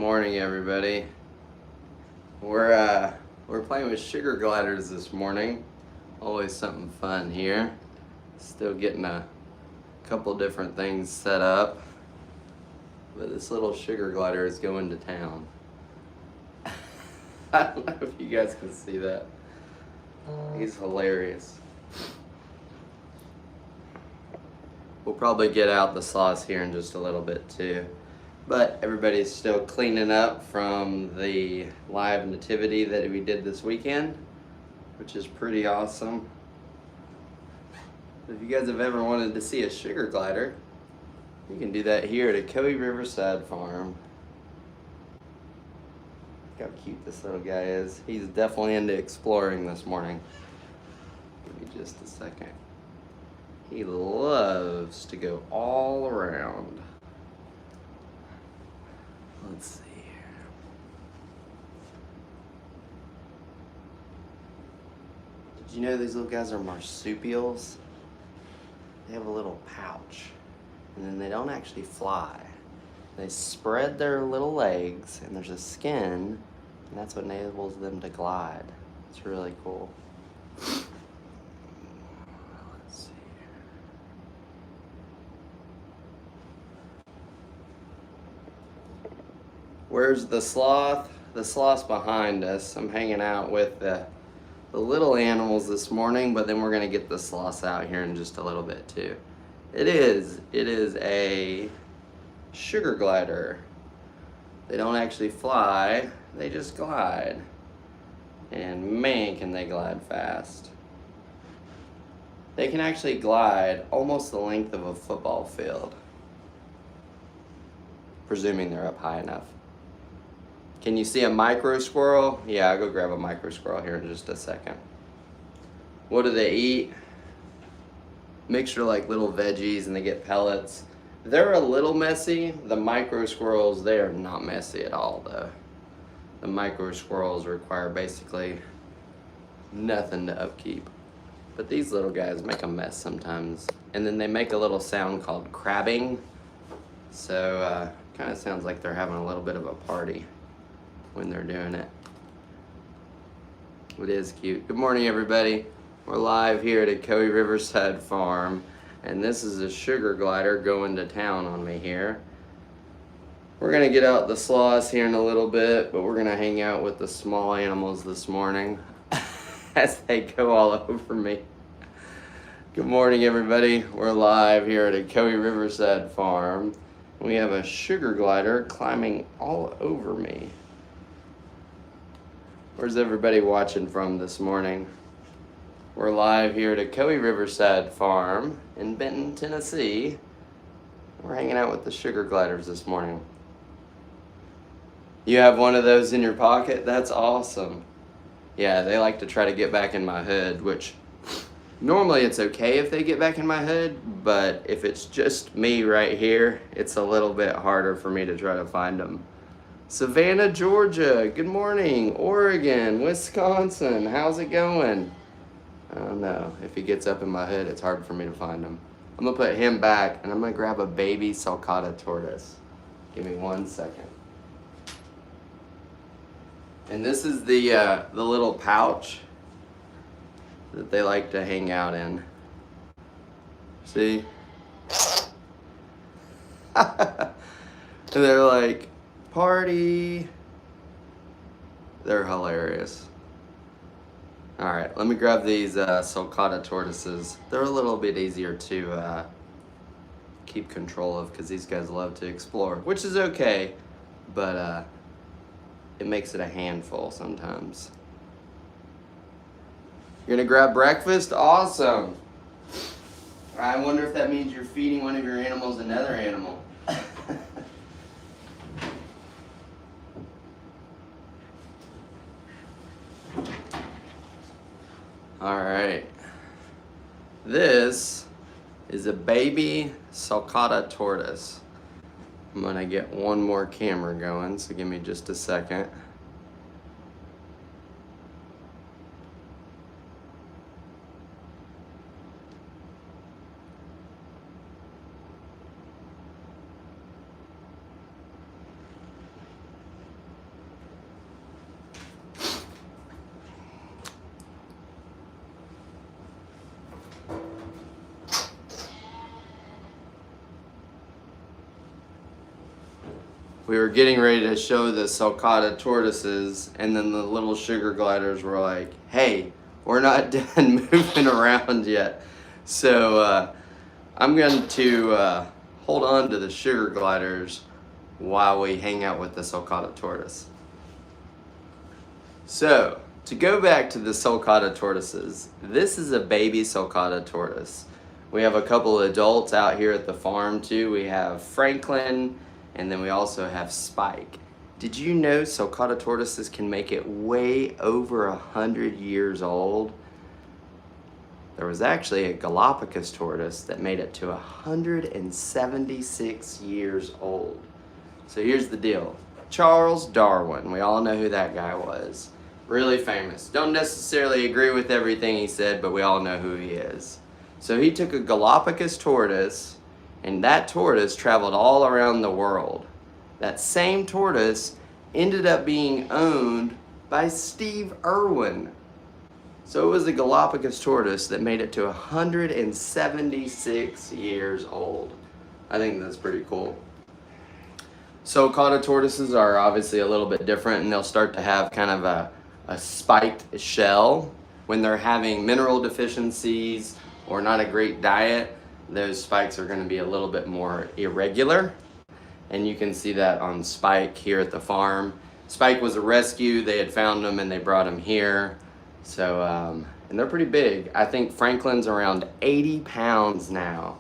morning, everybody. We're playing with sugar gliders this morning. Always something fun here. Still getting a couple different things set up, but this little sugar glider is going to town. I don't know if you guys can see that. He's hilarious. We'll probably get out the sauce here in just a little bit too. But everybody's still cleaning up from the live nativity that we did this weekend, which is pretty awesome. If you guys have ever wanted to see a sugar glider, you can do that here at a Coe Riverside farm. Look how cute this little guy is. He's definitely into exploring this morning. Give me just a second. He loves to go all around. Let's see here. Did you know these little guys are marsupials? They have a little pouch, and then they don't actually fly. They spread their little legs, and there's a skin, and that's what enables them to glide. It's really cool. Let's see here. Where's the sloth? The sloth's behind us. I'm hanging out with the little animals this morning, but then we're gonna get the sloths out here in just a little bit too. It is a sugar glider. They don't actually fly, they just glide. And man, can they glide fast. They can actually glide almost the length of a football field, presuming they're up high enough. Can you see a micro squirrel? Yeah, I'll go grab a micro squirrel here in just a second. What do they eat? Mixture like little veggies, and they get pellets. They're a little messy. The micro squirrels, they are not messy at all though. The micro squirrels require basically nothing to upkeep. But these little guys make a mess sometimes. And then they make a little sound called crabbing. So kind of sounds like they're having a little bit of a party when they're doing it. It is cute. Good morning, everybody. We're live here at a Coe Riverside farm, and this is a sugar glider going to town on me here. We're gonna get out the sloths here in a little bit, but we're gonna hang out with the small animals this morning as they go all over me. Good morning, everybody. We're live here at a Coe Riverside farm. We have a sugar glider climbing all over me. Where's everybody watching from this morning? We're live here at a Coe Riverside farm in Benton, Tennessee. We're hanging out with the sugar gliders this morning. You have one of those in your pocket? That's awesome. Yeah, they like to try to get back in my hood, which normally it's okay if they get back in my hood, but if it's just me right here, it's a little bit harder for me to try to find them. Savannah, Georgia, good morning. Oregon, Wisconsin, how's it going? I don't know. If he gets up in my hood, it's hard for me to find him. I'm gonna put him back, and I'm gonna grab a baby sulcata tortoise. Give me 1 second. And this is the little pouch that they like to hang out in. See? And they're like, party. They're hilarious. All right, let me grab these sulcata tortoises. They're a little bit easier to keep control of because these guys love to explore, which is okay, but it makes it a handful sometimes. You're gonna grab breakfast? Awesome. I wonder if that means you're feeding one of your animals another animal. All right, this is a baby sulcata tortoise. I'm gonna get one more camera going, so give me just a second. we were getting ready to show the sulcata tortoises, and then the little sugar gliders were like, hey, we're not done moving around yet. So I'm going to hold on to the sugar gliders while we hang out with the sulcata tortoise. So, to go back to the sulcata tortoises, this is a baby sulcata tortoise. We have a couple of adults out here at the farm too. We have Franklin, and then we also have Spike. Did you know sulcata tortoises can make it way over 100 years old? There was actually a Galapagos tortoise that made it to 176 years old. So here's the deal. Charles Darwin, we all know who that guy was. Really famous. Don't necessarily agree with everything he said, but we all know who he is. So he took a Galapagos tortoise, and that tortoise traveled all around the world. That same tortoise ended up being owned by Steve Irwin. So it was the Galapagos tortoise that made it to 176 years old. I think that's pretty cool. Sulcata tortoises are obviously a little bit different, and they'll start to have kind of a spiked shell. When they're having mineral deficiencies or not a great diet, those spikes are going to be a little bit more irregular. And you can see that on Spike here at the farm. Spike was a rescue. They had found him and they brought him here. So, and they're pretty big. I think Franklin's around 80 pounds now.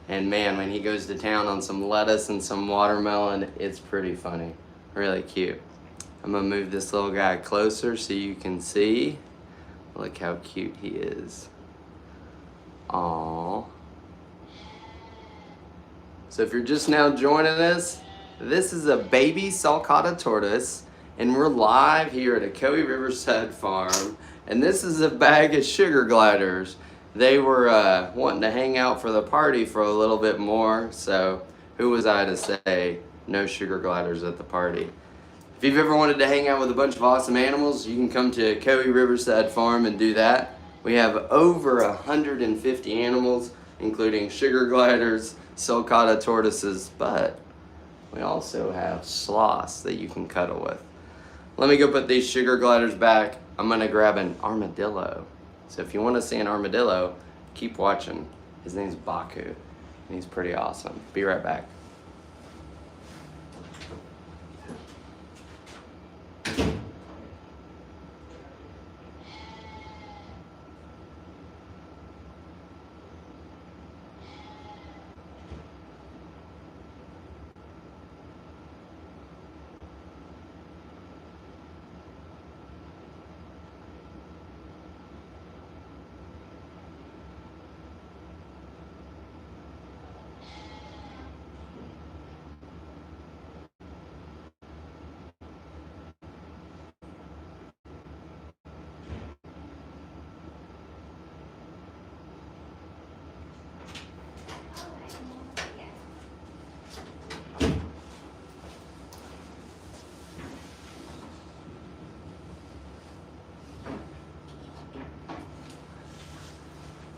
And man, when he goes to town on some lettuce and some watermelon, it's pretty funny. Really cute. I'm gonna move this little guy closer so you can see. Look how cute he is. Aww. So if you're just now joining us, this is a baby sulcata tortoise, and we're live here at a Coe Riverside farm, and this is a bag of sugar gliders. They were wanting to hang out for the party for a little bit more, so who was I to say no sugar gliders at the party? If you've ever wanted to hang out with a bunch of awesome animals, you can come to Coe Riverside Farm and do that. We have over 150 animals, including sugar gliders, sulcata tortoises, but we also have sloths that you can cuddle with. Let me go put these sugar gliders back. I'm gonna grab an armadillo. So if you want to see an armadillo, keep watching. His name's Baku, and he's pretty awesome. Be right back.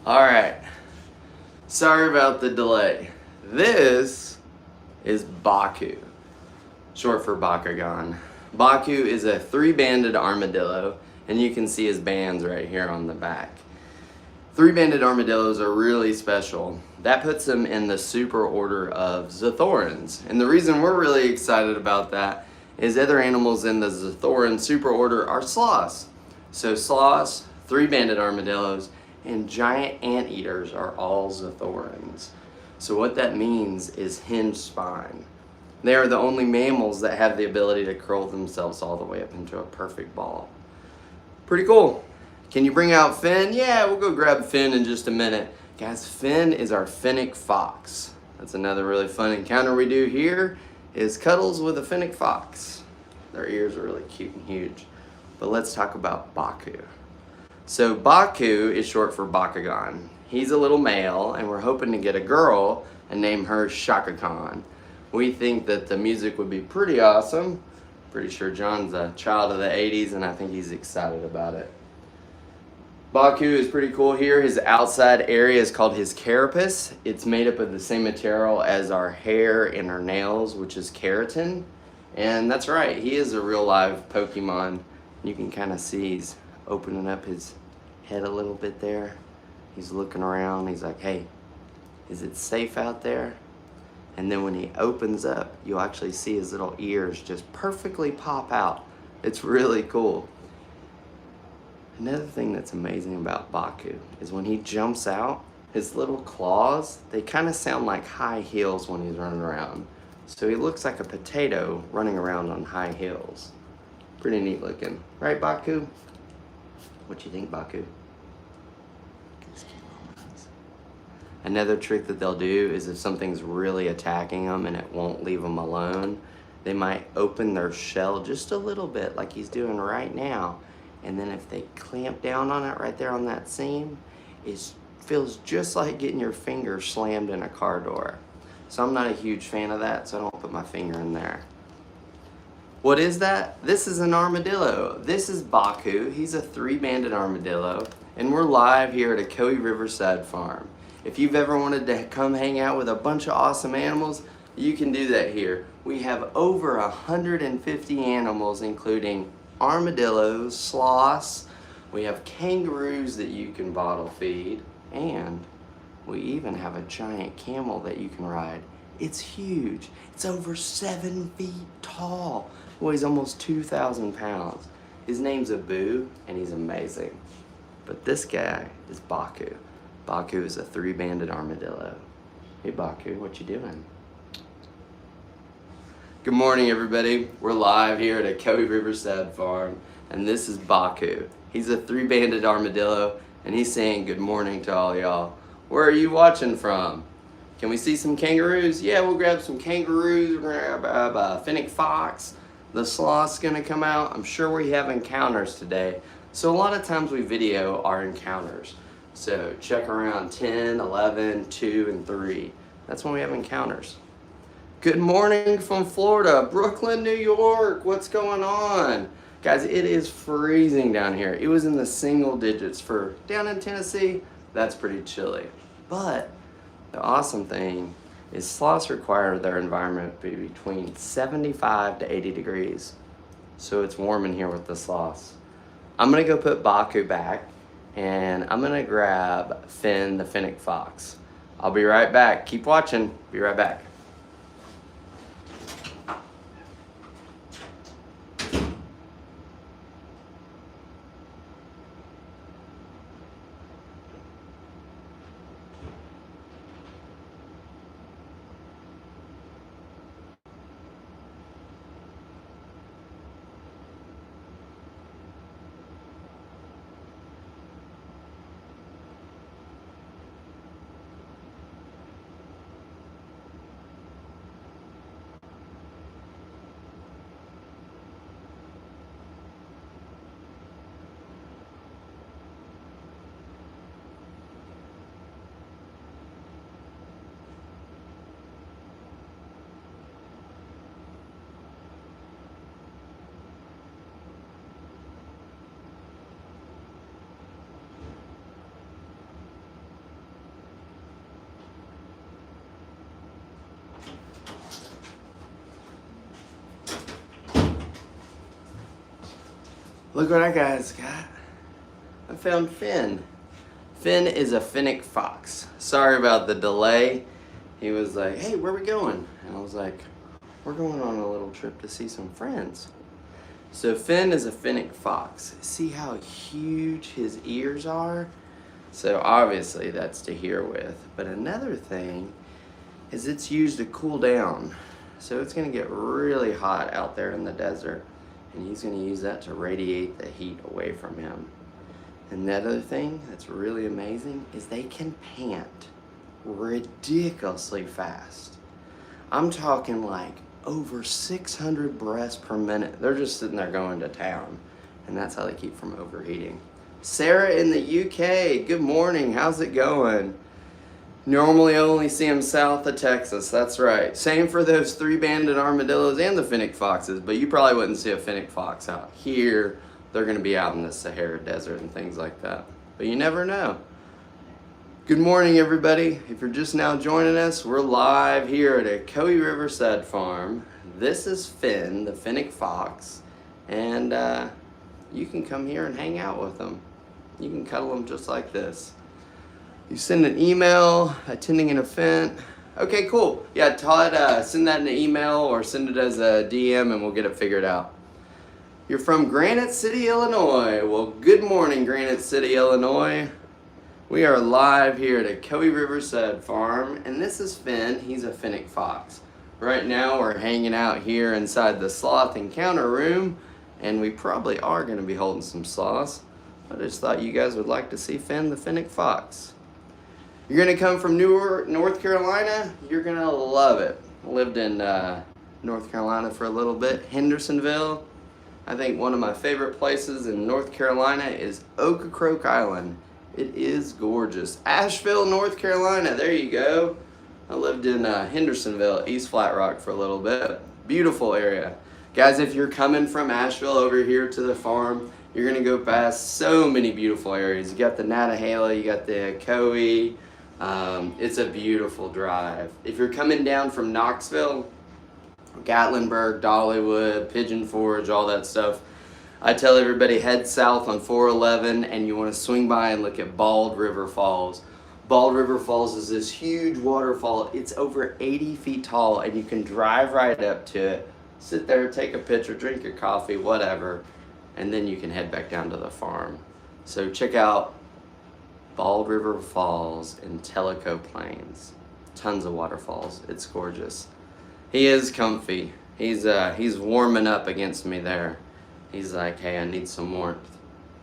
All right, sorry about the delay. This is Baku, short for Bakugan. Baku is a 3-banded armadillo, and you can see his bands right here on the back. 3-banded armadillos are really special. That puts them in the super order of Zathorans. And the reason we're really excited about that is other animals in the Zathoran super order are sloths. So sloths, 3-banded armadillos, and giant anteaters are all Zathorans. So what that means is hinged spine. They are the only mammals that have the ability to curl themselves all the way up into a perfect ball. Pretty cool. Can you bring out Finn? Yeah, we'll go grab Finn in just a minute. Guys, Finn is our Finnic fox. That's another really fun encounter we do here is cuddles with a Finnic fox. Their ears are really cute and huge. But let's talk about Baku. So Baku is short for Bakugan. He's a little male, and we're hoping to get a girl and name her Shaka Khan. We think that the music would be pretty awesome. Pretty sure John's a child of the 80s, and I think he's excited about it. Baku is pretty cool here. His outside area is called his carapace. It's made up of the same material as our hair and our nails, which is keratin. And that's right, he is a real live Pokemon. You can kind of see he's opening up his head a little bit there. He's looking around, he's like, hey, is it safe out there? And then when he opens up, you'll actually see his little ears just perfectly pop out. It's really cool. Another thing that's amazing about Baku is when he jumps out, his little claws, they kind of sound like high heels when he's running around. So he looks like a potato running around on high heels. Pretty neat looking. Right, Baku? What you think, Baku? Another trick that they'll do is if something's really attacking them and it won't leave them alone, they might open their shell just a little bit like he's doing right now. And then if they clamp down on it right there on that seam, it feels just like getting your finger slammed in a car door. So I'm not a huge fan of that, so I don't put my finger in there. What is that? This is an armadillo. This is Baku. He's a 3-banded armadillo, and we're live here at a Coe Riverside farm. If you've ever wanted to come hang out with a bunch of awesome animals, you can do that here. We have over 150 animals, including armadillos, sloths, we have kangaroos that you can bottle feed, and we even have a giant camel that you can ride. It's huge. It's over 7 feet tall. Weighs almost 2,000 pounds. His name's Abu, and he's amazing. But this guy is Baku. Baku is a 3-banded armadillo. Hey Baku, what you doing? Good morning, everybody. We're live here at a Coe Riverside farm, and this is Baku. He's a 3-banded armadillo, and he's saying good morning to all y'all. Where are you watching from? Can we see some kangaroos? Yeah, we'll grab some kangaroos. We're gonna grab a fennec fox. The sloth's gonna come out. I'm sure we have encounters today. So a lot of times we video our encounters. So check around 10, 11, 2, and 3. That's when we have encounters. Good morning from Florida, Brooklyn, New York. What's going on? Guys, it is freezing down here. It was in the single digits for down in Tennessee. That's pretty chilly. But the awesome thing is sloths require their environment to be between 75 to 80 degrees. So it's warm in here with the sloths. I'm gonna go put Baku back, and I'm gonna grab Finn, the fennec fox. I'll be right back. Keep watching. Be right back. Look what I guys got. I found Finn. Finn is a fennec fox. Sorry about the delay. He was like, hey, where are we going? And I was like, we're going on a little trip to see some friends. So Finn is a fennec fox. See how huge his ears are? So obviously that's to hear with. But another thing is it's used to cool down. So it's gonna get really hot out there in the desert, and he's gonna use that to radiate the heat away from him. And that other thing that's really amazing is they can pant ridiculously fast. I'm talking like over 600 breaths per minute. They're just sitting there going to town, and that's how they keep from overheating. Sarah in the UK, good morning, how's it going? Normally only see them south of Texas, that's right. Same for those 3-banded armadillos and the fennec foxes, but you probably wouldn't see a fennec fox out here. They're gonna be out in the Sahara Desert and things like that. But you never know. Good morning, everybody. If you're just now joining us, we're live here at a Coe Riverside farm. This is Finn, the Fennec fox, and you can come here and hang out with them. You can cuddle them just like this. You send an email, attending an event. Okay, cool. Yeah, Todd, send that in an email or send it as a DM and we'll get it figured out. You're from Granite City, Illinois. Well, good morning, Granite City, Illinois. We are live here at a Coe Riverside farm, and this is Finn. He's a Fennec fox. Right now, we're hanging out here inside the sloth encounter room, and we probably are going to be holding some sloths. I just thought you guys would like to see Finn, the Fennec fox. You're going to come from North Carolina. You're going to love it. I lived in North Carolina for a little bit, Hendersonville. I think one of my favorite places in North Carolina is Ocracoke Island. It is gorgeous. Asheville, North Carolina, there you go. I lived in Hendersonville, East Flat Rock for a little bit. Beautiful area. Guys, if you're coming from Asheville over here to the farm, you're gonna go past so many beautiful areas. You got the Nantahala, you got the Coe. It's a beautiful drive. If you're coming down from Knoxville, Gatlinburg, Dollywood, Pigeon Forge, all that stuff, I tell everybody head south on 411 and you want to swing by and look at Bald River Falls. Bald River Falls is this huge waterfall. It's over 80 feet tall and you can drive right up to it, sit there, take a picture, drink your coffee, whatever, and then you can head back down to the farm. So check out Bald River Falls in Tellico Plains. Tons of waterfalls. It's gorgeous. He is comfy. He's warming up against me there. He's like, hey, I need some warmth.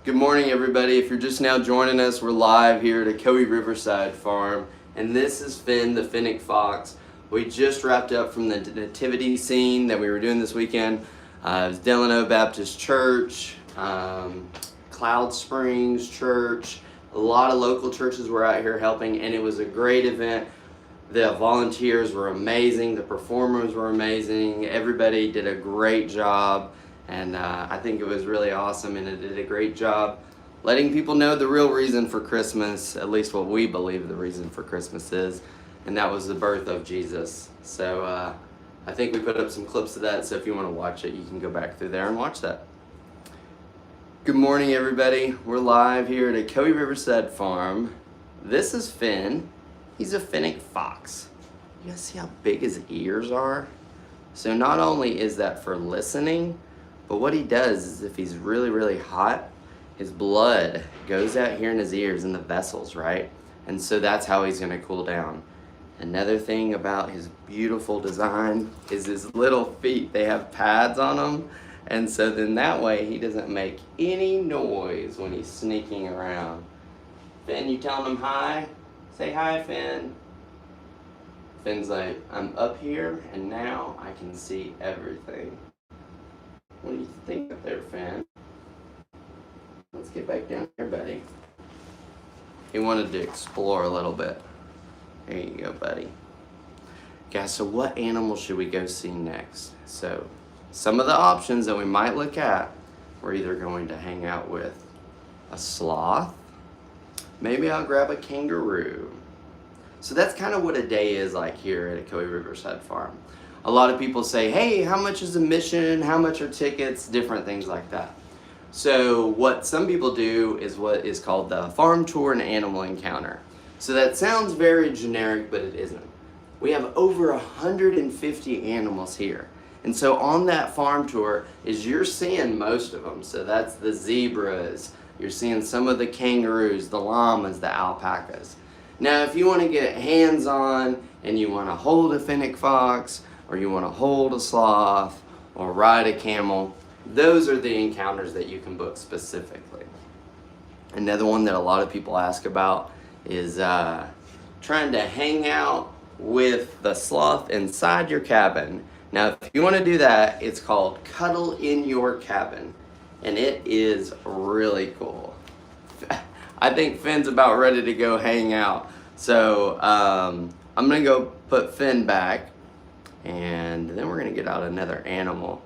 Good morning, everybody. If you're just now joining us, we're live here at a Coe Riverside farm, and this is Finn, the Fennec fox. We just wrapped up from the nativity scene that we were doing this weekend. It was Delano Baptist Church, Cloud Springs Church. A lot of local churches were out here helping, and it was a great event. The volunteers were amazing. The performers were amazing. Everybody did a great job. And I think it was really awesome, and it did a great job letting people know the real reason for Christmas, at least what we believe the reason for Christmas is, and that was the birth of Jesus. So I think we put up some clips of that, so if you want to watch it, you can go back through there and watch that. Good morning, everybody. We're live here at a Coe Riverside farm. This is Finn. He's a Fennec fox. You guys see how big his ears are? So not only is that for listening, but what he does is if he's really, really hot, his blood goes out here in his ears in the vessels, right? And so that's how he's gonna cool down. Another thing about his beautiful design is his little feet. They have pads on them. And so then that way he doesn't make any noise when he's sneaking around. Finn, you telling him hi? Say hi, Finn. Finn's like, I'm up here and now I can see everything. What do you think up there, Finn? Let's get back down here, buddy. He wanted to explore a little bit. There you go, buddy. Guys, so what animal should we go see next? So some of the options that we might look at, we're either going to hang out with a sloth. Maybe I'll grab a kangaroo. So that's kind of what a day is like here at a Coe Riverside farm. A lot of people say, hey, how much is admission? How much are tickets? Different things like that. So what some people do is what is called the farm tour and animal encounter. So that sounds very generic, but it isn't. We have over 150 animals here. And so on that farm tour is you're seeing most of them. So that's the zebras. You're seeing some of the kangaroos, the llamas, the alpacas. Now, if you want to get hands-on and you want to hold a Fennec fox, or you want to hold a sloth, or ride a camel, those are the encounters that you can book specifically. Another one that a lot of people ask about is trying to hang out with the sloth inside your cabin. Now, if you want to do that, it's called Cuddle in Your Cabin, and it is really cool. I think Finn's about ready to go hang out. So I'm gonna go put Finn back, and then we're gonna get out another animal.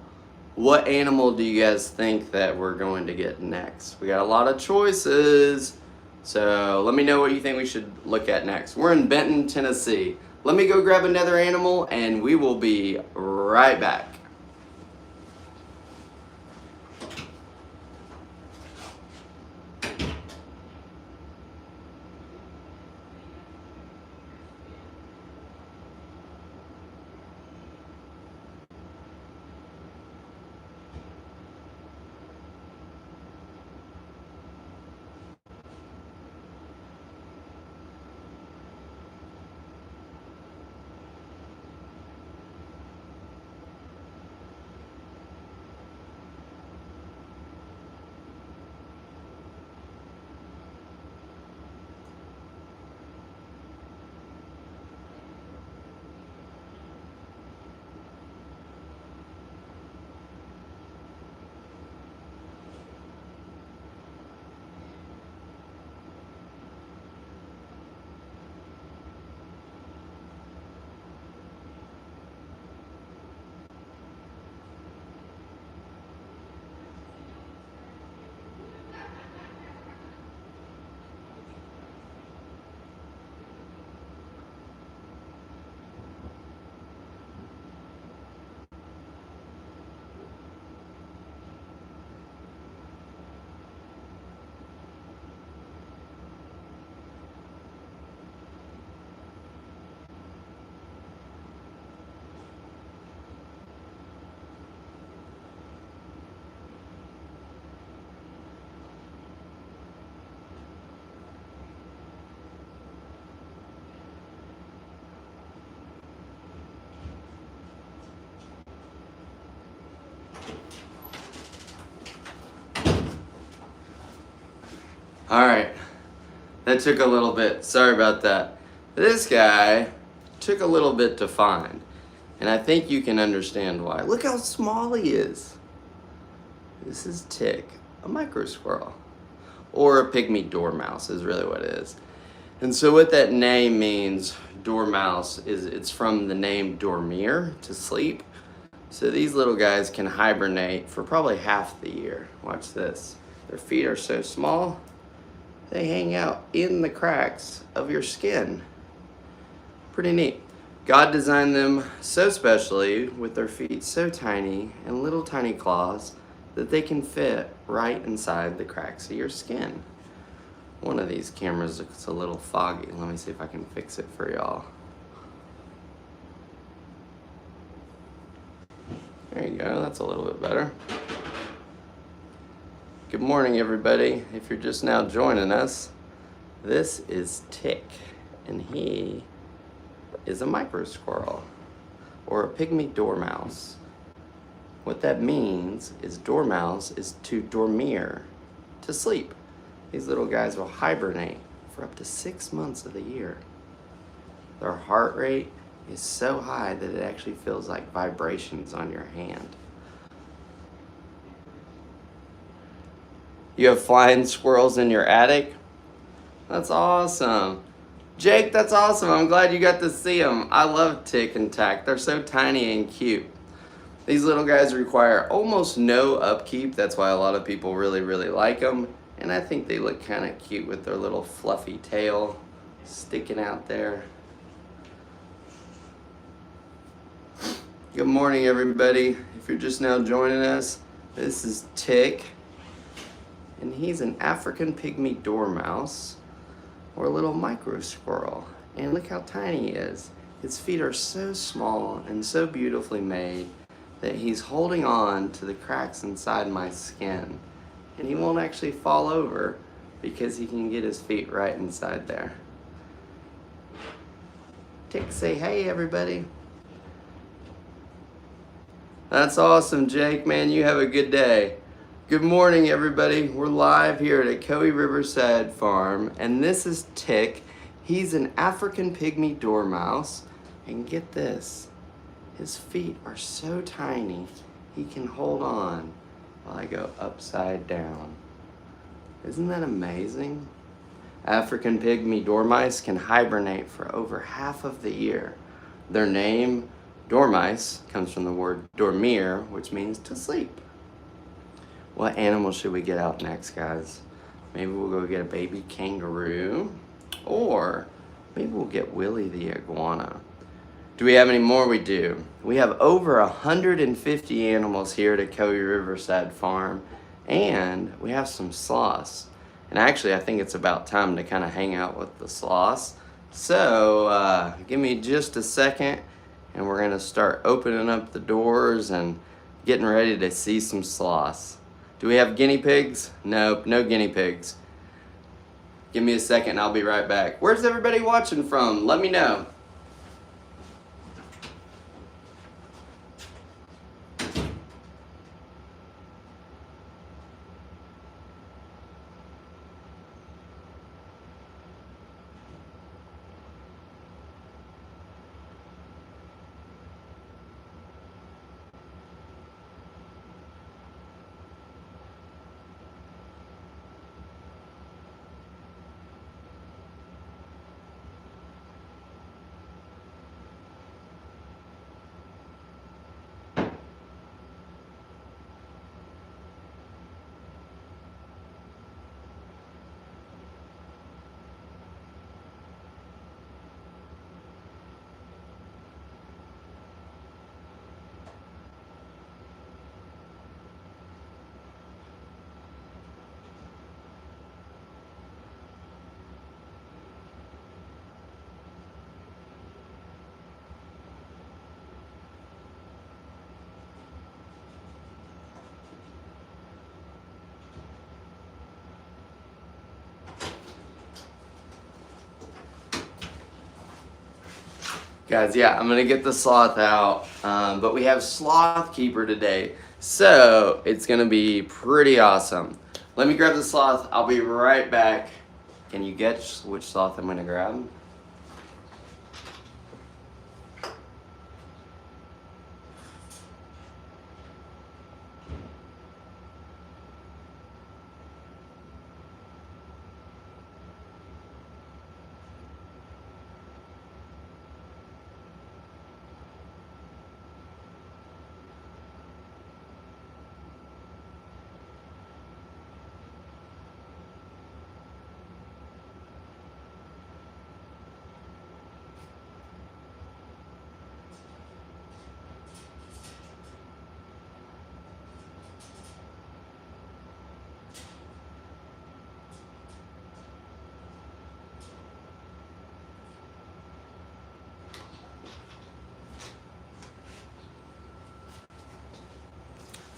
What animal do you guys think that we're going to get next? We got a lot of choices. So let me know what you think we should look at next. We're in Benton, Tennessee. Let me go grab another animal and we will be right back. All right, that took a little bit. Sorry about that. This guy took a little bit to find, and I think you can understand why. Look how small he is. This is Tick, a micro squirrel, or a pygmy dormouse is really what it is. And so what that name means, dormouse, is it's from the name dormir, to sleep. So these little guys can hibernate for probably half the year. Watch this. Their feet are so small, they hang out in the cracks of your skin. Pretty neat. God designed them so specially with their feet so tiny and little tiny claws that they can fit right inside the cracks of your skin. One of these cameras looks a little foggy. Let me see if I can fix it for y'all. There you go, that's a little bit better. Good morning, everybody. If you're just now joining us, this is Tick, and he is a micro squirrel, or a pygmy dormouse. What that means is dormouse is to dormir, to sleep. These little guys will hibernate for up to 6 months of the year. Their heart rate is so high that it actually feels like vibrations on your hand. You have flying squirrels in your attic? That's awesome. Jake, that's awesome. I'm glad you got to see them. I love Tick and Tack. They're so tiny and cute. These little guys require almost no upkeep. That's why a lot of people really, really like them. And I think they look kind of cute with their little fluffy tail sticking out there. Good morning, everybody. If you're just now joining us, this is Tick. And he's an African pygmy dormouse, or a little micro squirrel. And look how tiny he is. His feet are so small and so beautifully made that he's holding on to the cracks inside my skin. And he won't actually fall over because he can get his feet right inside there. Tick, say hey, everybody. That's awesome, Jake. Man, you have a good day. Good morning, everybody. We're live here at Coe Riverside Farm, and this is Tick. He's an African pygmy dormouse, and get this, his feet are so tiny, he can hold on while I go upside down. Isn't that amazing? African pygmy dormice can hibernate for over half of the year. Their name, dormice, comes from the word dormir, which means to sleep. What animal should we get out next, guys? Maybe we'll go get a baby kangaroo, or maybe we'll get Willie the iguana. Do we have any more? We do. We have over 150 animals here at Kelly Riverside Farm, and we have some sloths. And actually, I think it's about time to kind of hang out with the sloths. So give me just a second, and we're gonna start opening up the doors and getting ready to see some sloths. Do we have guinea pigs? Nope, no guinea pigs. Give me a second, I'll be right back. Where's everybody watching from? Let me know. Guys, yeah, I'm gonna get the sloth out, but we have Sloth Keeper today, so it's gonna be pretty awesome. Let me grab the sloth, I'll be right back. Can you guess which sloth I'm gonna grab?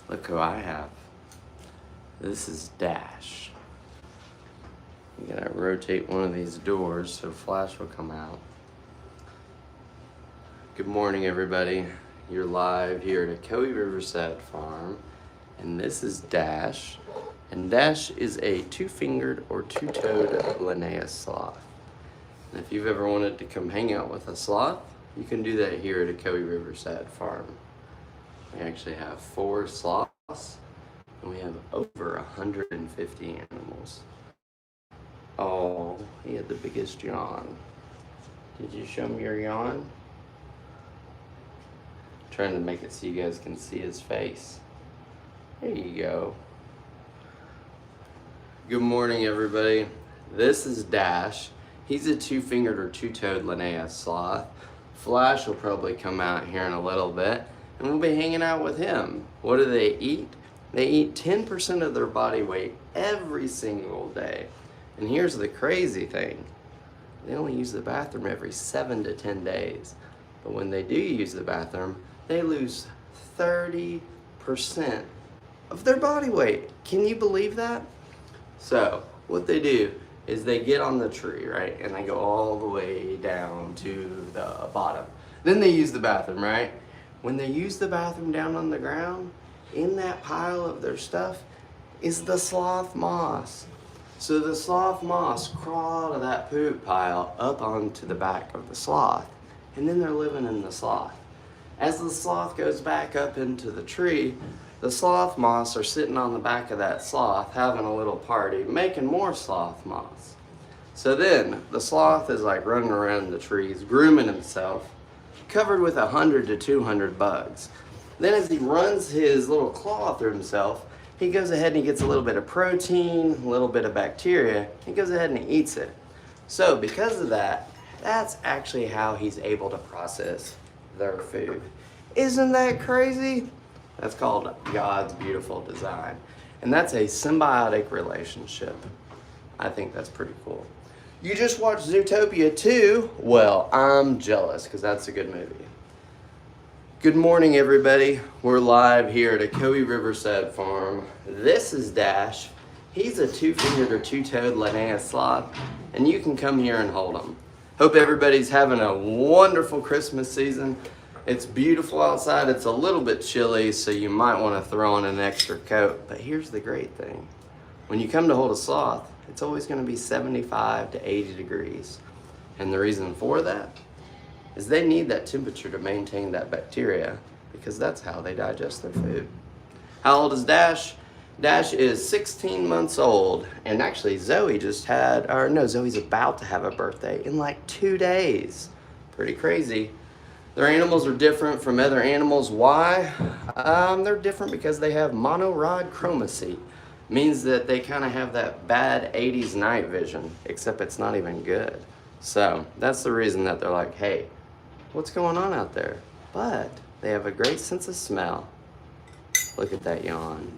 Look who I have. This is Dash. You gotta rotate one of these doors so Flash will come out. Good morning, everybody. You're live here at Kelly Riverside Farm, and this is Dash. And Dash is a two-fingered or two-toed Linnaeus sloth. And if you've ever wanted to come hang out with a sloth, you can do that here at Kelly Riverside Farm. We actually have 4 sloths, and we have over 150 animals. Oh, he had the biggest yawn. Did you show me your yawn? I'm trying to make it so you guys can see his face. There you go. Good morning, everybody. This is Dash. He's a two-fingered or two-toed Linnaeus sloth. Flash will probably come out here in a little bit, and we'll be hanging out with him. What do they eat? They eat 10% of their body weight every single day. And here's the crazy thing. They only use the bathroom every 7 to 10 days. But when they do use the bathroom, they lose 30% of their body weight. Can you believe that? So what they do is they get on the tree, right? And they go all the way down to the bottom. Then they use the bathroom, right? When they use the bathroom down on the ground, in that pile of their stuff is the sloth moss. So the sloth moss crawl out of that poop pile up onto the back of the sloth, and then they're living in the sloth. As the sloth goes back up into the tree, the sloth moss are sitting on the back of that sloth having a little party, making more sloth moss. So then the sloth is like running around the trees, grooming himself, covered with 100 to 200 bugs. Then as he runs his little claw through himself, he goes ahead and he gets a little bit of protein, a little bit of bacteria, he goes ahead and he eats it. So because of that, that's actually how he's able to process their food. Isn't that crazy? That's called God's beautiful design. And that's a symbiotic relationship. I think that's pretty cool. You just watched Zootopia 2? Well, I'm jealous because that's a good movie. Good morning, everybody. We're live here at Ocoee Riverside Farm. This is Dash. He's a two-fingered or two-toed Linnaeus sloth, and you can come here and hold him. Hope everybody's having a wonderful Christmas season. It's beautiful outside. It's a little bit chilly, so you might want to throw on an extra coat. But here's the great thing. When you come to hold a sloth, it's always going to be 75 to 80 degrees. And the reason for that is they need that temperature to maintain that bacteria because that's how they digest their food. How old is Dash? Dash is 16 months old. And actually Zoe's about to have a birthday in like 2 days. Pretty crazy. Their animals are different from other animals. Why? They're different because they have monorod chromacy. Means that they kind of have that bad 80s night vision, except it's not even good. So that's the reason that they're like, hey, what's going on out there? But they have a great sense of smell. Look at that yawn.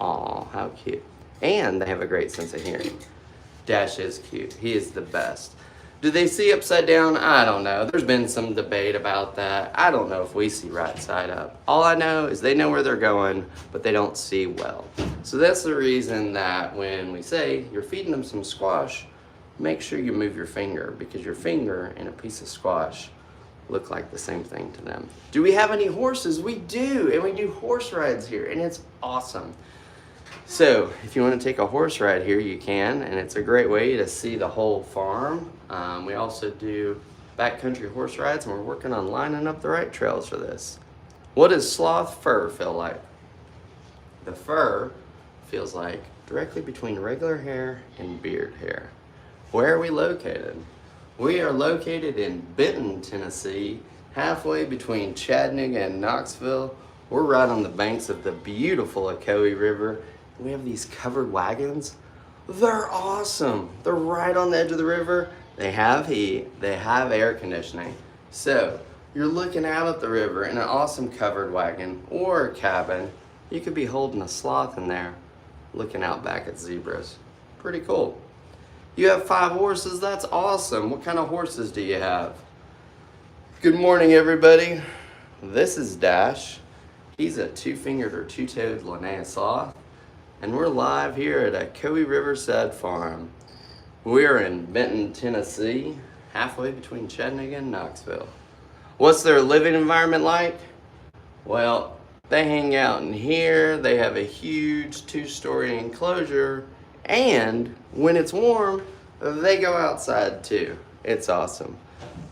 Aw, how cute. And they have a great sense of hearing. Dash is cute. He is the best. Do they see upside down? I don't know. There's been some debate about that. I don't know if we see right side up. All I know is they know where they're going, but they don't see well. So that's the reason that when we say you're feeding them some squash, make sure you move your finger because your finger and a piece of squash look like the same thing to them. Do we have any horses? We do, and we do horse rides here, and it's awesome. So if you want to take a horse ride here, you can, and it's a great way to see the whole farm. We also do backcountry horse rides, and we're working on lining up the right trails for this. What does sloth fur feel like? The fur feels like directly between regular hair and beard hair. Where are we located? We are located in Benton, Tennessee, halfway between Chattanooga and Knoxville. We're right on the banks of the beautiful Ocoee River. We have these covered wagons. They're awesome. They're right on the edge of the river. They have heat. They have air conditioning. So you're looking out at the river in an awesome covered wagon or a cabin. You could be holding a sloth in there, looking out back at zebras. Pretty cool. You have 5 horses. That's awesome. What kind of horses do you have? Good morning, everybody. This is Dash. He's a two-fingered or two-toed Linnaeus sloth. And we're live here at Ocoee Riverside Farm. We're in Benton, Tennessee, halfway between Chattanooga and Knoxville. What's their living environment like? Well, they hang out in here. They have a huge 2-story enclosure. And when it's warm, they go outside too. It's awesome.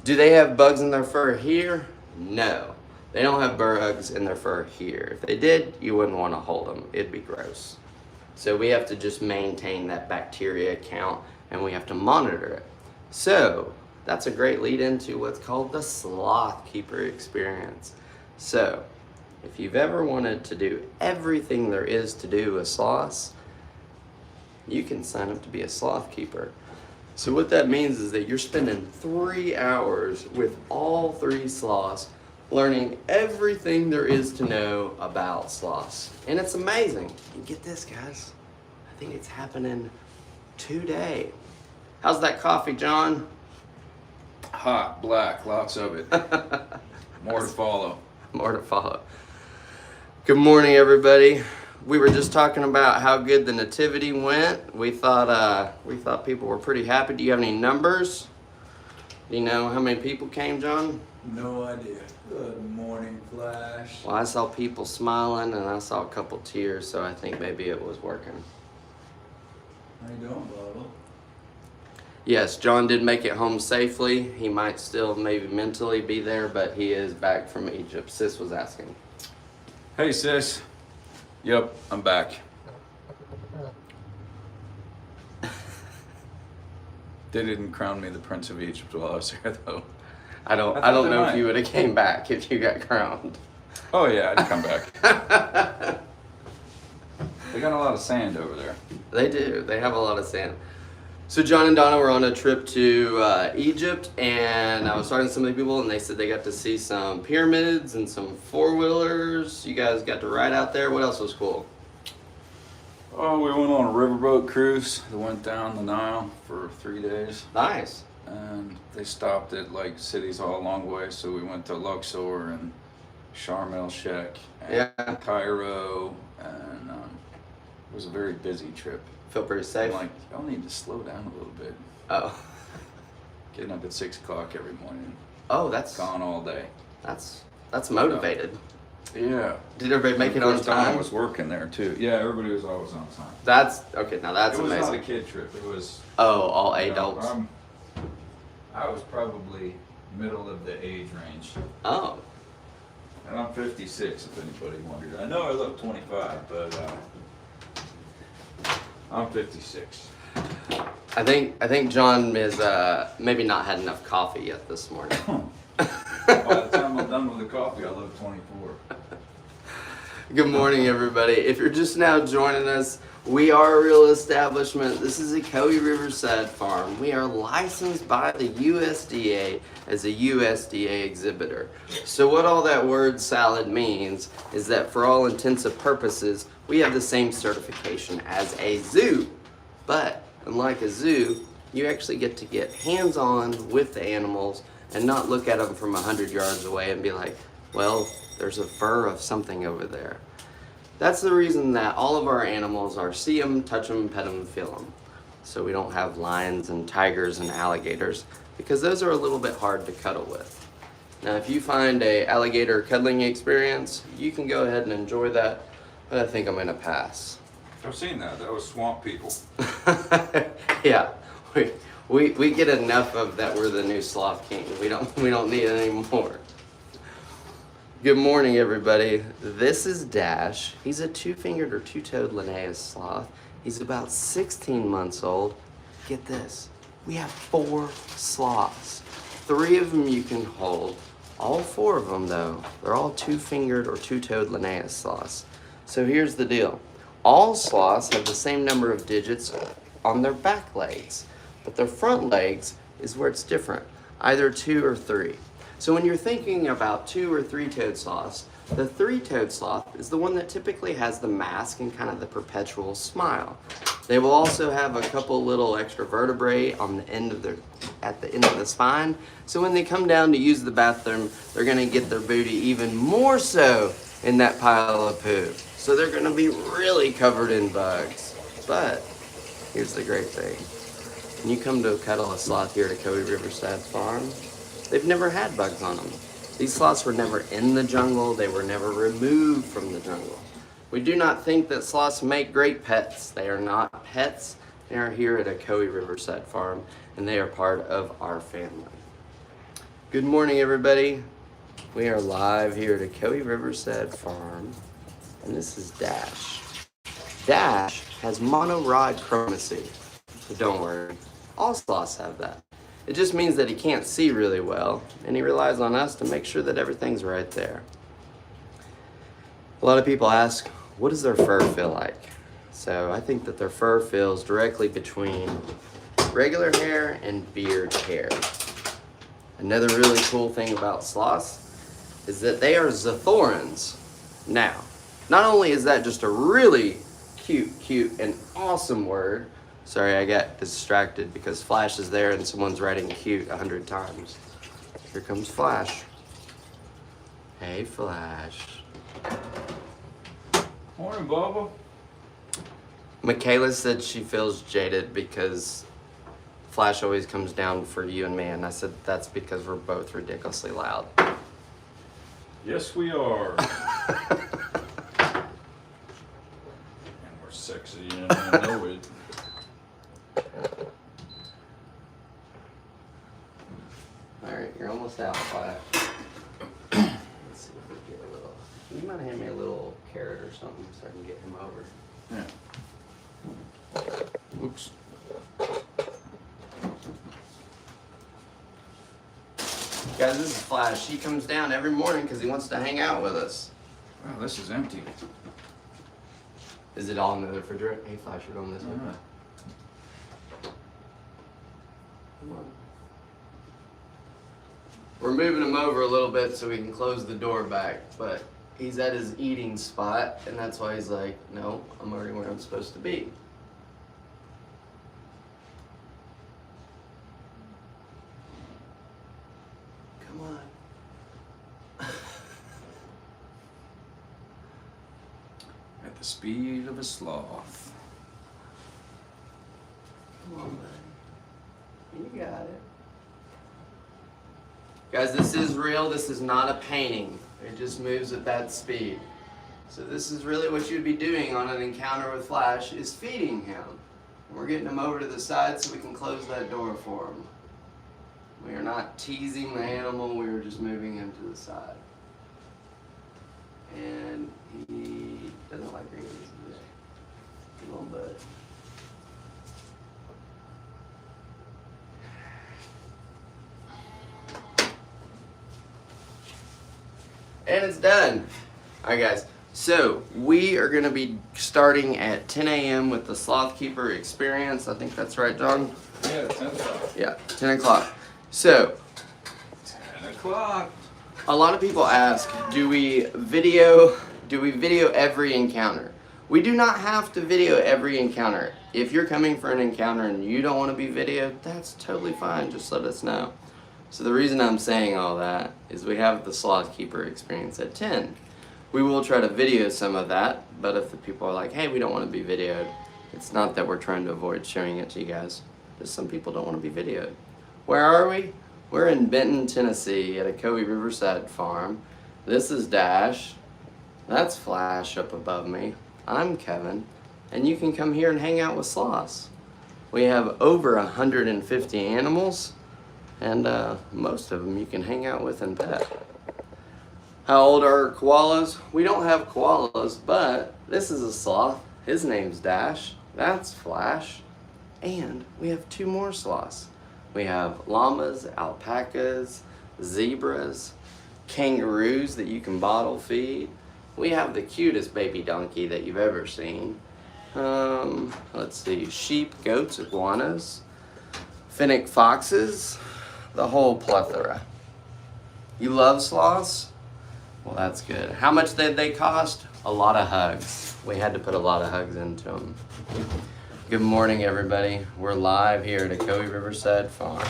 Do they have bugs in their fur here? No. They don't have bugs in their fur here. If they did, you wouldn't want to hold them. It'd be gross. So we have to just maintain that bacteria count and we have to monitor it. So that's a great lead into what's called the sloth keeper experience. So if you've ever wanted to do everything there is to do with sloths, you can sign up to be a sloth keeper. So what that means is that you're spending 3 hours with all 3 sloths learning everything there is to know about sloths. And it's amazing. And get this, guys. I think it's happening today. How's that coffee, John? Hot, black, lots of it. More to follow. More to follow. Good morning, everybody. We were just talking about how good the nativity went. We thought people were pretty happy. Do you have any numbers? Do you know how many people came, John? No idea. Good morning, Flash. Well, I saw people smiling and I saw a couple tears, so I think maybe it was working. How you doing, Bubba? Yes, John did make it home safely. He might still maybe mentally be there, but he is back from Egypt. Sis was asking. Hey, sis. Yep, I'm back. They didn't crown me the Prince of Egypt while I was here, though. I don't know if you would have came back if you got crowned. Oh yeah, I'd come back. They got a lot of sand over there. They do. They have a lot of sand. So John and Donna were on a trip to Egypt, and I was talking to some of the people, and they said they got to see some pyramids and some four-wheelers. You guys got to ride out there. What else was cool? Oh, we went on a riverboat cruise that went down the Nile for 3 days. Nice. And they stopped at like cities all along the way. So we went to Luxor and Sharm el Sheikh and Cairo, and it was a very busy trip. Feel pretty safe? I'm like, y'all need to slow down a little bit. Oh. Getting up at 6 o'clock every morning. Oh, that's gone all day. That's motivated. Yeah. Did everybody make it on time? I was working there too. Yeah, everybody was always on time. That's okay. Now that's amazing. It was not a kid trip. It was. Oh, all adults. I was probably middle of the age range. Oh. And I'm 56, if anybody wondered. I know I look 25, but I'm 56. I think John is maybe not had enough coffee yet this morning. By the time I'm done with the coffee, I look 24. Good morning, everybody. If you're just now joining us, we are a real establishment. This is a Coe Riverside farm. We are licensed by the USDA as a USDA exhibitor. So what all that word salad means is that for all intents and purposes, we have the same certification as a zoo. But unlike a zoo, you actually get to get hands-on with the animals and not look at them from 100 yards away and be like, well, there's a fur of something over there. That's the reason that all of our animals are see them, touch them, pet them, feel them. So we don't have lions and tigers and alligators, because those are a little bit hard to cuddle with. Now, if you find a alligator cuddling experience, you can go ahead and enjoy that, but I think I'm gonna pass. I've seen that. That was swamp people. Yeah, we get enough of that. We're the new sloth king. We don't need it anymore. Good morning, everybody. This is Dash. He's a two-fingered or two-toed Linnaeus sloth. He's about 16 months old. Get this, we have 4 sloths. 3 of them you can hold. All 4 of them, though, they're all two-fingered or two-toed Linnaeus sloths. So here's the deal. All sloths have the same number of digits on their back legs, but their front legs is where it's different, either 2 or 3. So when you're thinking about 2 or 3-toed sloths, the 3-toed sloth is the one that typically has the mask and kind of the perpetual smile. They will also have a couple little extra vertebrae on the end of at the end of the spine. So when they come down to use the bathroom, they're gonna get their booty even more so in that pile of poo. So they're gonna be really covered in bugs. But here's the great thing. When you come to cuddle a sloth here at Coe Riverside Farm, they've never had bugs on them. These sloths were never in the jungle. They were never removed from the jungle. We do not think that sloths make great pets. They are not pets. They are here at a Coe Riverside Farm, and they are part of our family. Good morning, everybody. We are live here at a Coe Riverside Farm, and this is Dash. Dash has monorod chromacy, but don't worry, all sloths have that. It just means that he can't see really well, and he relies on us to make sure that everything's right there. A lot of people ask, what does their fur feel like? So I think that their fur feels directly between regular hair and beard hair. Another really cool thing about sloths is that they are Zathorans. Now, not only is that just a really cute, and awesome word. Sorry, I got distracted because Flash is there and someone's writing cute 100 times. Here comes Flash. Hey, Flash. Morning, Bubba. Michaela said she feels jaded because Flash always comes down for you and me, and I said that's because we're both ridiculously loud. Yes, we are. And we're sexy and I know it. Alright, you're almost out, Flash. Let's see if we get a little. You might hand me a little carrot or something so I can get him over. Yeah. Oops. Guys, this is Flash. He comes down every morning because he wants to hang out with us. Wow, this is empty. Is it all in the refrigerator? Hey, Flash, you're going this way. Come on. We're moving him over a little bit so we can close the door back, but he's at his eating spot, and that's why he's like, no, I'm already where I'm supposed to be. Come on. At the speed of a sloth. Come on, buddy. You got it. Guys, this is real. This is not a painting. It just moves at that speed. So this is really what you'd be doing on an encounter with Flash, is feeding him. We're getting him over to the side so we can close that door for him. We are not teasing the animal. We are just moving him to the side. And he doesn't like greens today. Little bud. And it's done. Alright guys, so we are going to be starting at 10 a.m. with the Sloth Keeper experience. I think that's right, John? Yeah, 10 o'clock. Yeah, 10 o'clock. So, 10 o'clock. a lot of people ask, do we video every encounter? We do not have to video every encounter. If you're coming for an encounter and you don't want to be videoed, that's totally fine. Just let us know. So the reason I'm saying all that is we have the Sloth Keeper experience at 10. We will try to video some of that, but if the people are like, hey, we don't want to be videoed, it's not that we're trying to avoid showing it to you guys. Just some people don't want to be videoed. Where are we? We're in Benton, Tennessee at a Coe Riverside farm. This is Dash. That's Flash up above me. I'm Kevin. And you can come here and hang out with sloths. We have over 150 animals. And most of them you can hang out with and pet. How old are koalas? We don't have koalas, but this is a sloth. His name's Dash. That's Flash. And we have 2 more sloths. We have llamas, alpacas, zebras, kangaroos that you can bottle feed. We have the cutest baby donkey that you've ever seen. Let's see, sheep, goats, iguanas, fennec foxes, the whole plethora. You love sloths? Well, that's good. How much did they cost? A lot of hugs. We had to put a lot of hugs into them. Good morning, everybody. We're live here at a Coe Riverside farm.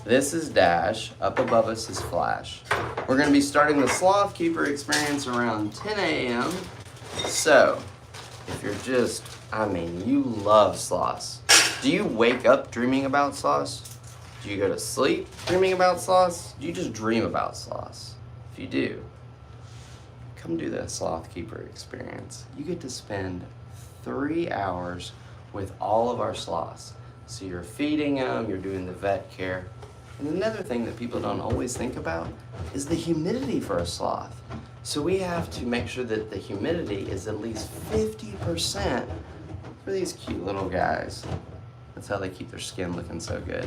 This is Dash. Up above us is Flash. We're going to be starting the Sloth Keeper experience around 10 a.m. So, if you're just, you love sloths. Do you wake up dreaming about sloths? Do you go to sleep dreaming about sloths? Do you just dream about sloths? If you do, come do the Sloth Keeper experience. You get to spend 3 hours with all of our sloths. So you're feeding them, you're doing the vet care. And another thing that people don't always think about is the humidity for a sloth. So we have to make sure that the humidity is at least 50% for these cute little guys. That's how they keep their skin looking so good.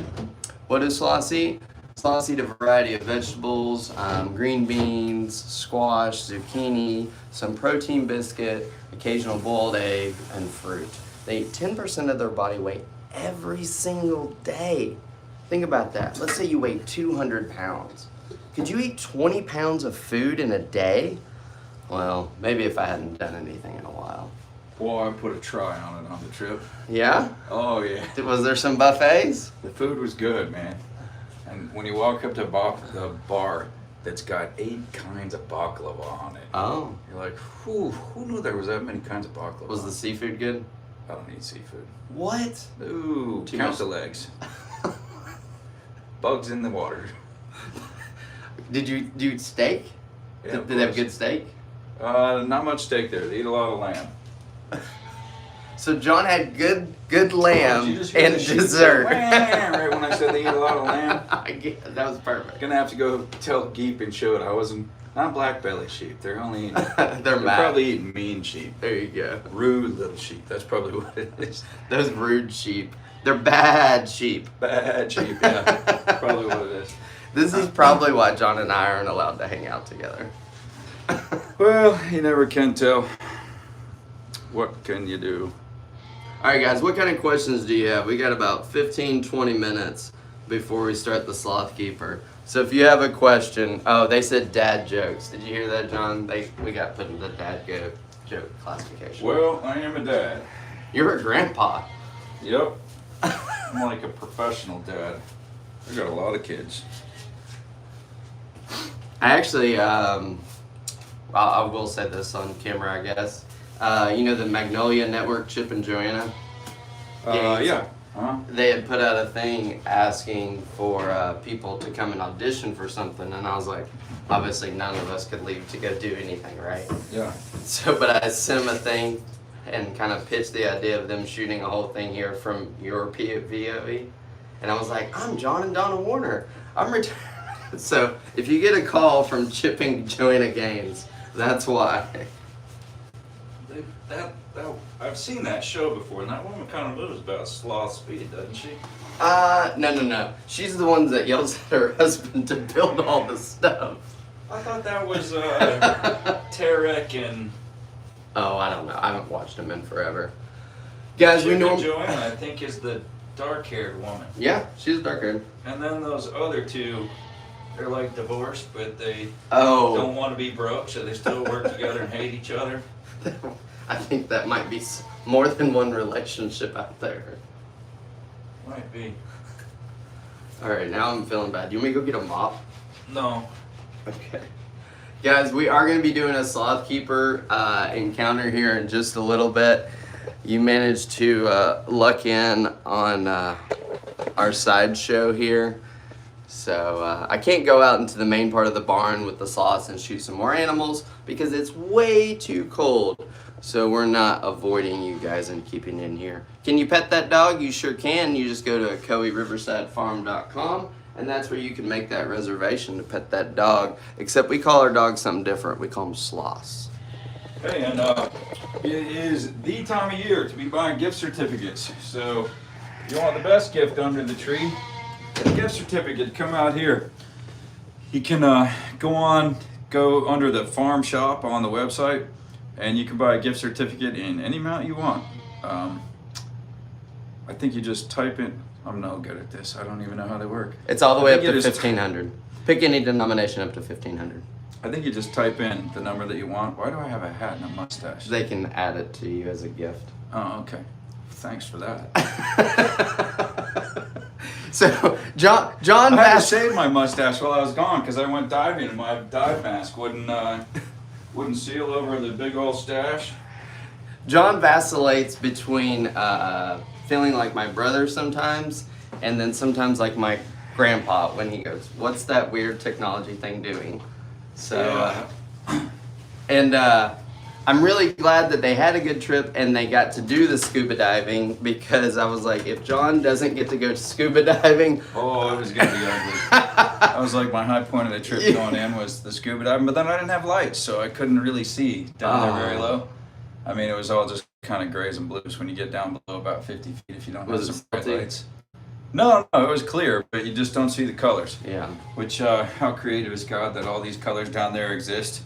What do sloths eat? Sloths eat a variety of vegetables, green beans, squash, zucchini, some protein biscuit, occasional boiled egg, and fruit. They eat 10% of their body weight every single day. Think about that. Let's say you weigh 200 pounds. Could you eat 20 pounds of food in a day? Well, maybe if I hadn't done anything in a while. Boy, I put a try on it on the trip. Yeah? Oh, yeah. Was there some buffets? The food was good, man. And when you walk up to the bar that's got 8 kinds of baklava on it, Oh. you're like, who knew there was that many kinds of baklava? Was the seafood good? I don't eat seafood. What? Ooh, Too count much? the legs. Bugs in the water. Did you eat steak? Yeah, Did of they have course. good steak? Not much steak there. They eat a lot of lamb. So John had good lamb Did you just hear and the sheep dessert. go, "Wah," right when I said they eat a lot of lamb. I get, that was perfect. Gonna have to go tell Geep and show it. I wasn't not black belly sheep. They're only They're mad. probably eating mean sheep. There you go. Rude little sheep. That's probably what it is. Those rude sheep. They're bad sheep. Bad sheep. Yeah, probably what it is. This is probably why John and I aren't allowed to hang out together. Well, you never can tell. What can you do? All right, guys, what kind of questions do you have? We got about 15, 20 minutes before we start the Sloth Keeper. So if you have a question, oh, they said dad jokes. Did you hear that, John? We got put in the joke classification. Well, I am a dad. You're a grandpa. Yep. I'm like a professional dad. I got a lot of kids. I actually, I will say this on camera, I guess. You know the Magnolia Network, Chip and Joanna? Yeah. Huh? They had put out a thing asking for people to come and audition for something, and I was like, obviously none of us could leave to go do anything, right? Yeah. So, but I sent them a thing and kind of pitched the idea of them shooting a whole thing here from your VOE, and I was like, I'm John and Donna Warner. I'm retired. So if you get a call from Chip and Joanna Gaines, that's why. I've seen that show before, and that woman kind of moves about sloth speed, doesn't she? No. She's the one that yells at her husband to build all the stuff. I thought that was Tarek and. Oh, I don't know. I haven't watched them in forever. Guys, we Chip know. and Joanna, I think, is the dark-haired woman. Yeah, she's dark-haired. And then those other two, they're like divorced, but they Oh. don't want to be broke, so they still work together and hate each other. I think that might be more than one relationship out there. Might be. All right, now I'm feeling bad. You want me to go get a mop? No. Okay. Guys, we are going to be doing a Sloth Keeper encounter here in just a little bit. You managed to luck in on our sideshow here. So I can't go out into the main part of the barn with the sloths and shoot some more animals because it's way too cold. So we're not avoiding you guys and keeping in here. Can you pet that dog? You sure can. You just go to CoeRiversideFarm.com and that's where you can make that reservation to pet that dog. Except we call our dogs something different. We call them sloths. Hey, and it is the time of year to be buying gift certificates. So if you want the best gift under the tree, get a gift certificate. Come out here. You can go under the farm shop on the website, and you can buy a gift certificate in any amount you want. I think you just type in. I'm no good at this. I don't even know how they work. It's all the way up to think you just- 1,500. Pick any denomination up to 1,500. I think you just type in the number that you want. Why do I have a hat and a mustache? They can add it to you as a gift. Oh, okay. Thanks for that. So John I had to Bass. shave my mustache while I was gone because I went diving and my dive mask wouldn't seal over the big old stash. John vacillates between feeling like my brother sometimes, and then sometimes like my grandpa when he goes, "What's that weird technology thing doing?" So, I'm really glad that they had a good trip and they got to do the scuba diving because I was like, if John doesn't get to go scuba diving, Oh, it was gonna be ugly. I was like, my high point of the trip going in was the scuba diving, but then I didn't have lights, so I couldn't really see down there very low. I mean, it was all just kind of grays and blues when you get down below about 50 feet if you don't have Was it some bright salty? lights. No, it was clear, but you just don't see the colors. yeah. Which, how creative is God that all these colors down there exist,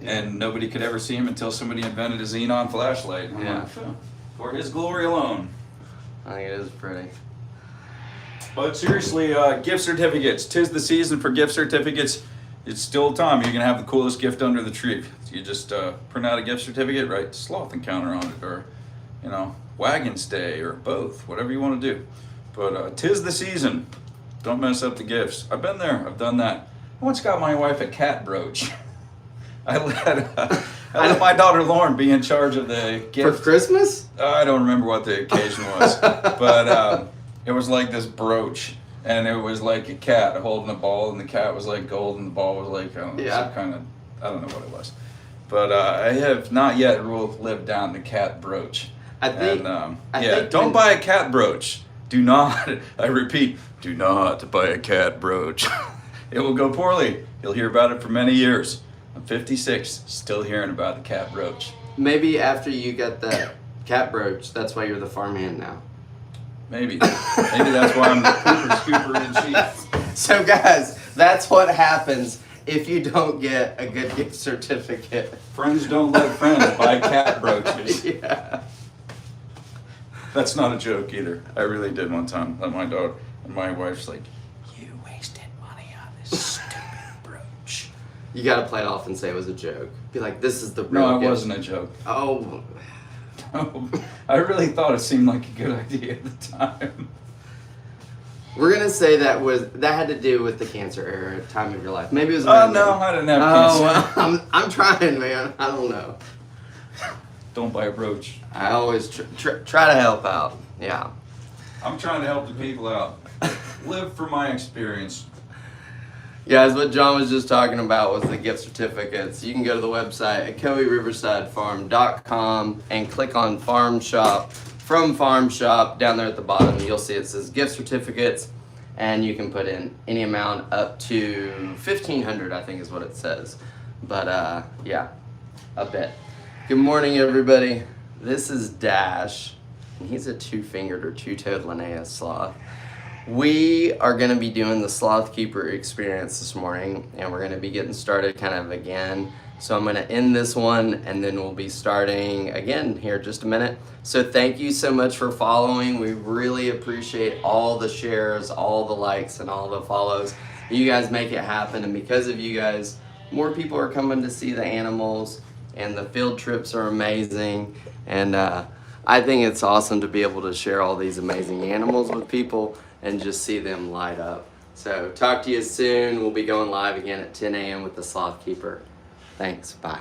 and nobody could ever see them until somebody invented a xenon flashlight. I'm Yeah. like, "Oh, for His glory alone." I think it is pretty. But seriously, gift certificates. 'Tis the season for gift certificates. It's still time. You're gonna have the coolest gift under the tree. You just print out a gift certificate, write Sloth Encounter on it, or Wagon Stay, or both, whatever you want to do. But 'tis the season. Don't mess up the gifts. I've been there. I've done that. I once got my wife a cat brooch. I let my daughter Lauren be in charge of the For gift. Christmas? I don't remember what the occasion was, but it was like this brooch, and it was like a cat holding a ball, and the cat was like gold, and the ball was like, I don't know, some kind of, I don't know what it was. But I have not yet lived down the cat brooch. I think. Don't buy a cat brooch. Do not, I repeat, do not buy a cat brooch. It will go poorly. You'll hear about it for many years. I'm 56, still hearing about the cat brooch. Maybe after you get that cat brooch, that's why you're the farmhand now. Maybe that's why I'm the pooper scooper in chief. So guys, that's what happens if you don't get a good gift certificate. Friends don't let friends buy cat brooches. Yeah. That's not a joke either. I really did one time. Let my dog and my wife's like, "You wasted money on this stupid brooch." You gotta play it off and say it was a joke. Be like, this is the real No, it gift. wasn't a joke. Oh. No, I really thought it seemed like a good idea at the time. We're gonna say that had to do with the cancer era time of your life. Maybe it was. Oh no, I didn't have cancer. Well, I'm trying, man. I don't know. Don't buy a brooch. I always try to help out. Yeah. I'm trying to help the people out. Live from my experience. Guys, what John was just talking about was the gift certificates. You can go to the website at CoeRiversideFarm.com and click on Farm Shop. From Farm Shop, down there at the bottom, you'll see it says gift certificates, and you can put in any amount up to $1,500, I think is what it says. But yeah, a bit. Good morning, everybody. This is Dash, and he's a two-fingered or two-toed Linnaeus sloth. We are going to be doing the Sloth Keeper experience this morning, and we're going to be getting started kind of again. So I'm going to end this one, and then we'll be starting again here in just a minute. So thank you so much for following. We really appreciate all the shares, all the likes, and all the follows. You guys make it happen, and because of you guys, more people are coming to see the animals, and the field trips are amazing. And I think it's awesome to be able to share all these amazing animals with people and just see them light up. So talk to you soon. We'll be going live again at 10 a.m. with the Sloth Keeper. Thanks. Bye.